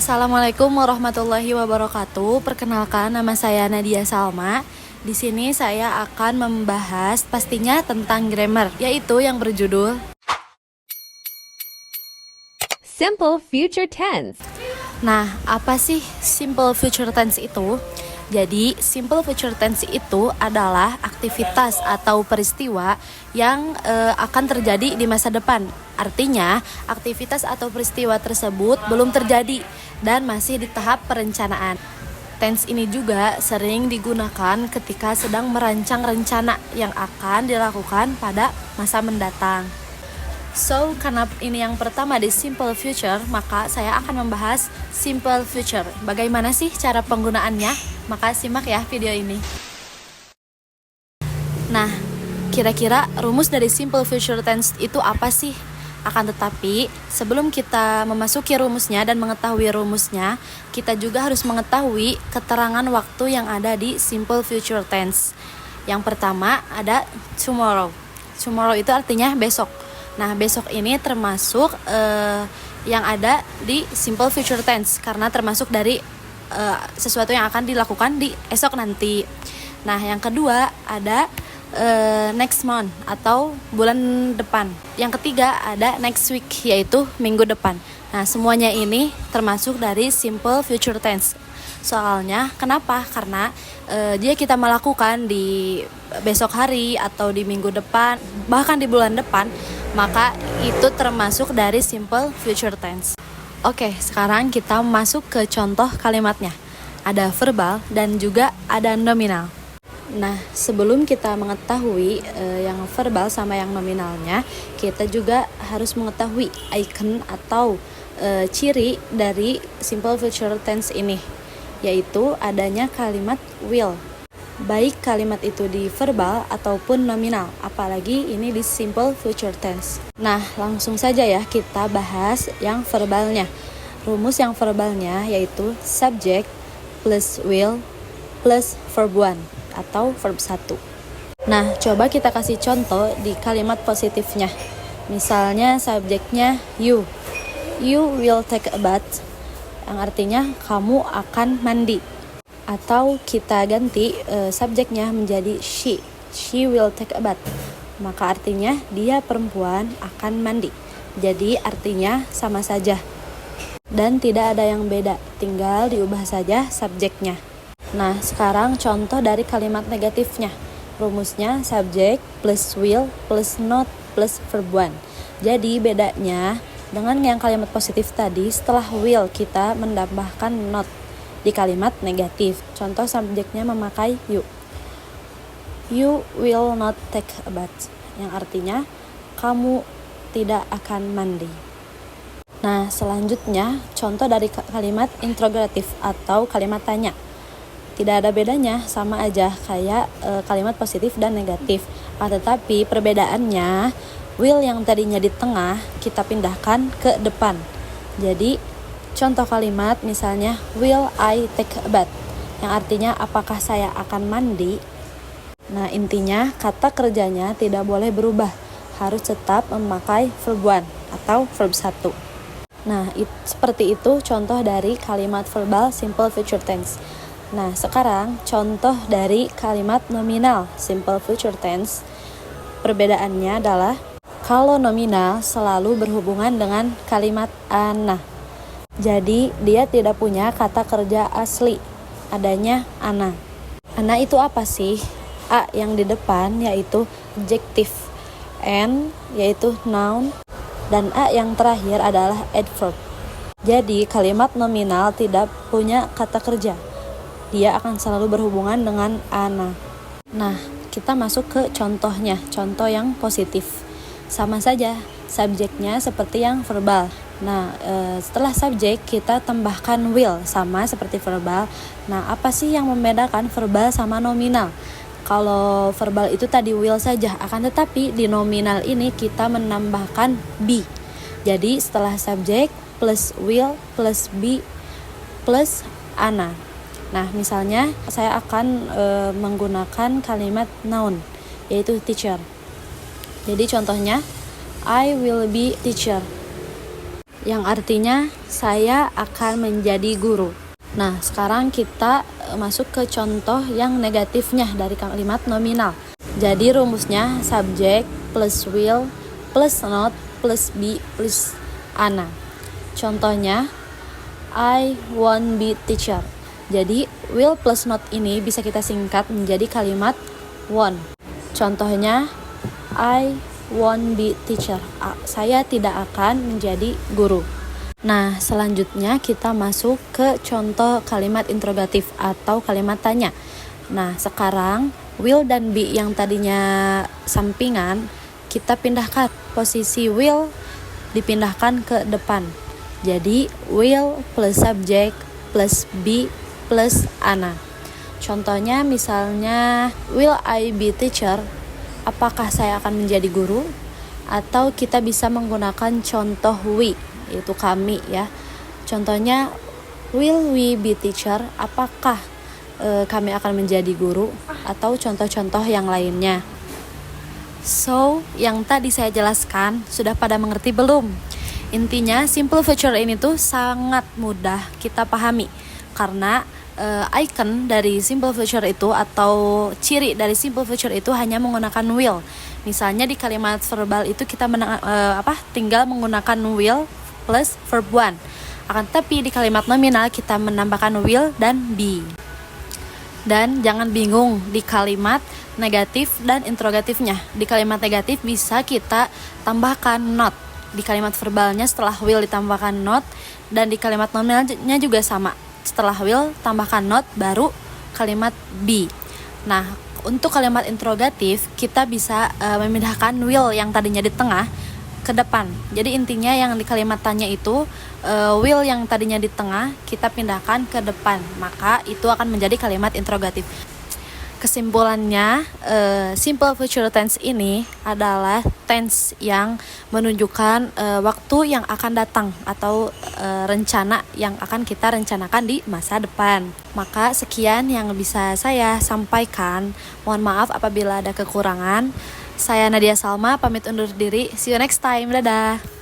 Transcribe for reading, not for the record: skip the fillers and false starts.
Assalamualaikum warahmatullahi wabarakatuh. Perkenalkan, nama saya Nadia Salma. Di sini saya akan membahas pastinya tentang grammar, yaitu yang berjudul Simple future tense. Nah, apa sih simple future tense itu? Jadi, simple future tense itu adalah aktivitas atau peristiwa yang akan terjadi di masa depan. Artinya, aktivitas atau peristiwa tersebut belum terjadi dan masih di tahap perencanaan. Tense ini juga sering digunakan ketika sedang merancang rencana yang akan dilakukan pada masa mendatang. So, karena ini yang pertama di simple future, maka saya akan membahas simple future. Bagaimana sih cara penggunaannya? Maka simak ya video ini. Nah, kira-kira rumus dari simple future tense itu apa sih? Akan tetapi, sebelum kita memasuki rumusnya dan mengetahui rumusnya, kita juga harus mengetahui keterangan waktu yang ada di simple future tense. Yang pertama ada tomorrow. Tomorrow itu artinya besok. Nah, besok ini termasuk yang ada di simple future tense karena termasuk dari sesuatu yang akan dilakukan di esok nanti. Nah, yang kedua ada next month atau bulan depan. Yang ketiga ada next week, yaitu minggu depan. Nah, semuanya ini termasuk dari simple future tense. Soalnya kenapa? Karena jika kita melakukan di besok hari atau di minggu depan, bahkan di bulan depan, maka itu termasuk dari simple future tense. Oke, sekarang kita masuk ke contoh kalimatnya. Ada verbal dan juga ada nominal. Nah, sebelum kita mengetahui yang verbal sama yang nominalnya, kita juga harus mengetahui icon atau ciri dari simple future tense ini, yaitu adanya kalimat will. Baik kalimat itu di verbal ataupun nominal, apalagi ini di simple future tense. Nah, langsung saja ya kita bahas yang verbalnya. Rumus yang verbalnya yaitu subject plus will plus verb 1 atau verb 1. Nah, coba kita kasih contoh di kalimat positifnya. Misalnya subjeknya you. You will take a bath, yang artinya kamu akan mandi. Atau kita ganti subjeknya menjadi she. She will take a bath. Maka artinya dia perempuan akan mandi. Jadi artinya sama saja. Dan tidak ada yang beda, tinggal diubah saja subjeknya. Nah, sekarang contoh dari kalimat negatifnya. Rumusnya subject plus will plus not plus verb 1. Jadi bedanya dengan yang kalimat positif tadi, setelah will kita menambahkan not di kalimat negatif. Contoh subjeknya memakai you. You will not take a bath, yang artinya kamu tidak akan mandi. Nah, selanjutnya contoh dari kalimat interrogatif atau kalimat tanya. Tidak ada bedanya, sama aja kayak kalimat positif dan negatif. Tetapi perbedaannya, will yang tadinya di tengah kita pindahkan ke depan. Jadi contoh kalimat misalnya will I take a bath, yang artinya apakah saya akan mandi. Nah, intinya kata kerjanya tidak boleh berubah, harus tetap memakai verb 1 atau verb 1. Nah, seperti itu contoh dari kalimat verbal simple future tense. Nah, sekarang contoh dari kalimat nominal simple future tense. Perbedaannya adalah kalau nominal selalu berhubungan dengan kalimat ana. Jadi, dia tidak punya kata kerja asli, adanya ana. Ana itu apa sih? A yang di depan yaitu adjective, N yaitu noun, dan A yang terakhir adalah adverb. Jadi, kalimat nominal tidak punya kata kerja. Dia akan selalu berhubungan dengan ana. Nah, kita masuk ke contohnya, contoh yang positif. Sama saja, subjeknya seperti yang verbal. Nah, setelah subjek kita tambahkan will, sama seperti verbal. Nah, apa sih yang membedakan verbal sama nominal? Kalau verbal itu tadi will saja, akan tetapi di nominal ini kita menambahkan be. Jadi setelah subjek plus will plus be plus ana. Nah, misalnya saya akan menggunakan kalimat noun, yaitu teacher. Jadi contohnya, I will be teacher. yang artinya saya akan menjadi guru. Nah, sekarang kita masuk ke contoh yang negatifnya dari kalimat nominal. Jadi rumusnya subject plus will plus not plus be plus Ana. Contohnya, I won't be teacher. Jadi will plus not ini bisa kita singkat menjadi kalimat won't. Contohnya, I won't be teacher. Saya tidak akan menjadi guru. Nah, selanjutnya kita masuk ke contoh kalimat interrogatif atau kalimat tanya. Nah, sekarang will dan be yang tadinya sampingan, kita pindahkan. Posisi will dipindahkan ke depan. Jadi, will plus subject plus be plus Ana. Contohnya misalnya, will I be teacher? Apakah saya akan menjadi guru? Atau kita bisa menggunakan contoh we, yaitu kami ya. Contohnya, will we be teacher? Apakah kami akan menjadi guru? Atau contoh-contoh yang lainnya. So, yang tadi saya jelaskan sudah pada mengerti belum? Intinya, simple future ini tuh sangat mudah kita pahami karena icon dari simple future itu atau ciri dari simple future itu hanya menggunakan will. Misalnya di kalimat verbal itu kita tinggal menggunakan will plus verb one. Akan tetapi di kalimat nominal kita menambahkan will dan be. Dan jangan bingung di kalimat negatif dan interrogatifnya. Di kalimat negatif bisa kita tambahkan not. Di kalimat verbalnya setelah will ditambahkan not, dan di kalimat nominalnya juga sama. Setelah will tambahkan not baru kalimat be. Nah, untuk kalimat interrogatif kita bisa memindahkan will yang tadinya di tengah ke depan. Jadi intinya yang di kalimat tanya itu will yang tadinya di tengah kita pindahkan ke depan, maka itu akan menjadi kalimat interrogatif. Kesimpulannya, simple future tense ini adalah tense yang menunjukkan waktu yang akan datang atau rencana yang akan kita rencanakan di masa depan. Maka sekian yang bisa saya sampaikan. Mohon maaf apabila ada kekurangan. Saya Nadia Salma, pamit undur diri. See you next time. Dadah.